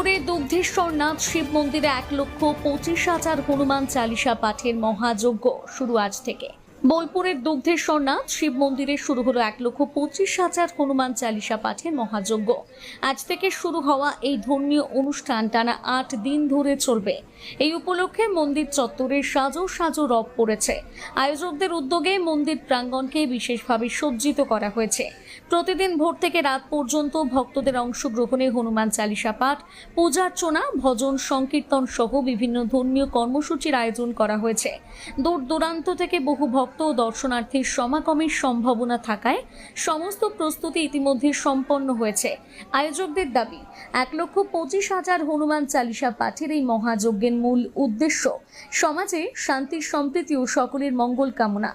বোলপুরে দুগ্ধেশ্বরনাথ শিব মন্দিরে 1,25,000 হনুমান চালিসা পাঠের মহাযজ্ঞ শুরু আজ থেকে। বোলপুরের দুগ্ধেশ্বরনাথ শিব মন্দিরে শুরু হলো 1,25,000 হনুমান চালিসা পাঠের মহাযজ্ঞ। আজ থেকে শুরু হওয়া এই ধর্মীয় অনুষ্ঠান টানা 8 দিন ধরে চলবে। এই উপলক্ষে মন্দির চত্বরে সাজো সাজো রব পড়েছে। আয়োজকদের উদ্যোগে মন্দির প্রাঙ্গণকে বিশেষভাবে সজ্জিত করা হয়েছে। প্রতিদিন ভোর থেকে রাত পর্যন্ত ভক্তদের অংশগ্রহণে হনুমান চালিসা পাঠ, পূজার্চনা, ভজন, সংকীর্তন সহ বিভিন্ন ধর্মীয় কর্মসূচির আয়োজন করা হয়েছে। দূর দূরান্ত থেকে বহু ভক্ত ও দর্শনার্থীর সমাগমের সম্ভাবনা থাকায় সমস্ত প্রস্তুতি ইতিমধ্যে সম্পন্ন হয়েছে। আয়োজকদের দাবি, 1,25,000 হনুমান চালিসা পাঠের এই মহাযজ্ঞের মূল উদ্দেশ্য সমাজে শান্তি, সম্প্রীতি ও সকলের মঙ্গল কামনা।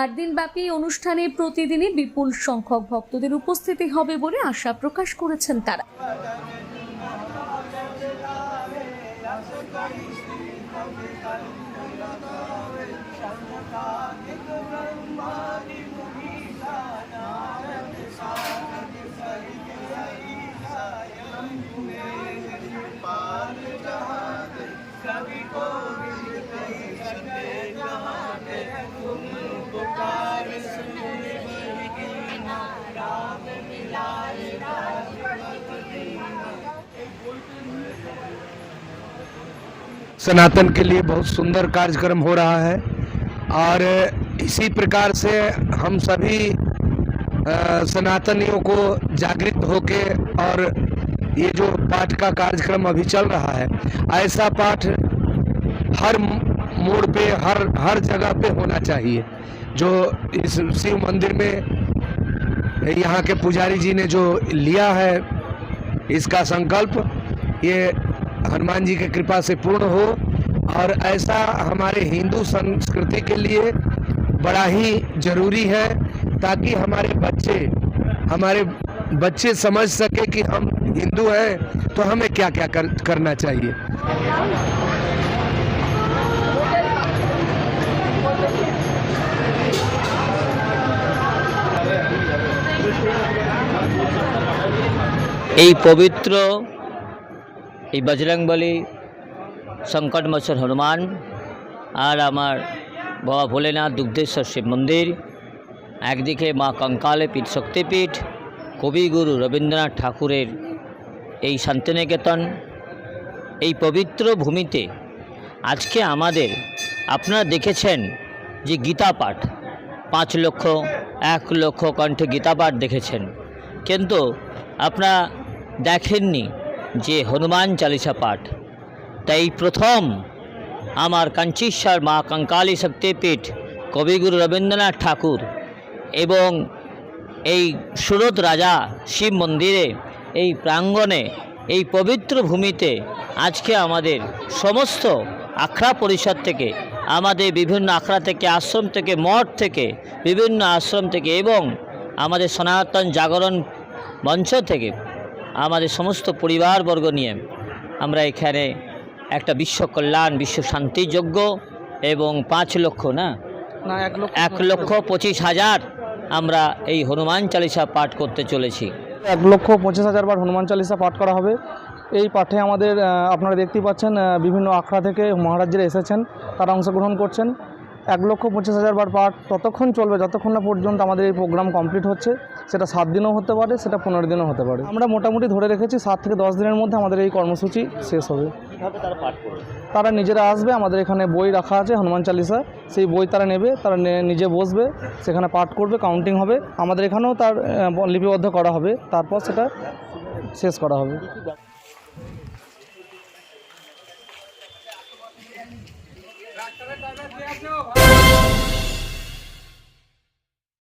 8 দিনব্যাপী অনুষ্ঠানে প্রতিদিনই বিপুল সংখ্যক ভক্তদের উপস্থিতি হবে বলে আশা প্রকাশ করেছেন তারা। सनातन के लिए बहुत सुंदर कार्यक्रम हो रहा है और इसी प्रकार से हम सभी सनातनियों को जागृत होके और ये जो पाठ का कार्यक्रम अभी चल रहा है, ऐसा पाठ हर मोड़ पे हर जगह पे होना चाहिए। जो इस शिव मंदिर में यहाँ के पुजारी जी ने जो लिया है इसका संकल्प, ये हनुमान जी की कृपा से पूर्ण हो और ऐसा हमारे हिंदू संस्कृति के लिए बड़ा ही जरूरी है, ताकि हमारे बच्चे समझ सके कि हम हिंदू हैं तो हमें क्या क्या करना चाहिए। এই পবিত্র এই বজরংবলী সংকটমোচন হনুমান আর আমার বাবা ভোলেনাথ দুগ্ধেশ্বর শিব মন্দির, একদিকে মা কঙ্কালে পীঠ শক্তিপীঠ, কবিগুরু রবীন্দ্রনাথ ঠাকুরের এই শান্তিনিকেতন, এই পবিত্র ভূমিতে আজকে আমাদের আপনারা দেখেছেন যে গীতা পাঠ 5 লক্ষ 1 লক্ষ কণ্ঠে গীতা পাঠ দেখেছেন, কিন্তু আপনারা দেখেননি যে হনুমান চালিসা পাঠ। তাই প্রথম আমার কাঞ্চীশ্বর মা কঙ্কালী শক্তিপীঠ, কবিগুরু রবীন্দ্রনাথ ঠাকুর এবং এই সুরত রাজা শিব মন্দিরে এই প্রাঙ্গণে এই পবিত্র ভূমিতে আজকে আমাদের সমস্ত আখড়া পরিষদ থেকে, আমাদের বিভিন্ন আখড়া থেকে, আশ্রম থেকে, মঠ থেকে, বিভিন্ন আশ্রম থেকে এবং আমাদের সনাতন জাগরণ মঞ্চ থেকে আমাদের সমস্ত পরিবারবর্গ নিয়ে আমরা এখানে একটা বিশ্ব কল্যাণ, বিশ্ব শান্তি যজ্ঞ এবং 5 লক্ষ না 1,25,000 আমরা এই হনুমান চালিসা পাঠ করতে চলেছি। 1,25,000 বার হনুমান চালিসা পাঠ করা হবে। এই পাঠে আমাদের আপনারা দেখতেই পাচ্ছেন বিভিন্ন আখড়া থেকে মহারাজরা এসেছেন, তারা অংশগ্রহণ করছেন। 1,25,000 বার পাঠ ততক্ষণ চলবে যতক্ষণ না পর্যন্ত আমাদের এই প্রোগ্রাম কমপ্লিট হচ্ছে। সেটা 7 দিনও হতে পারে, সেটা 15 দিনও হতে পারে। আমরা মোটামুটি ধরে রেখেছি 7 থেকে 10 দিনের মধ্যে আমাদের এই কর্মসূচি শেষ হবে। তারা নিজেরা আসবে, আমাদের এখানে বই রাখা আছে হনুমান চালিসা, সেই বই তারা নেবে, তারা নিজে বসবে, সেখানে পাঠ করবে, কাউন্টিং হবে। আমাদের এখানেও তার লিপিবদ্ধ করা হবে, তারপর সেটা শেষ করা হবে। Gracias.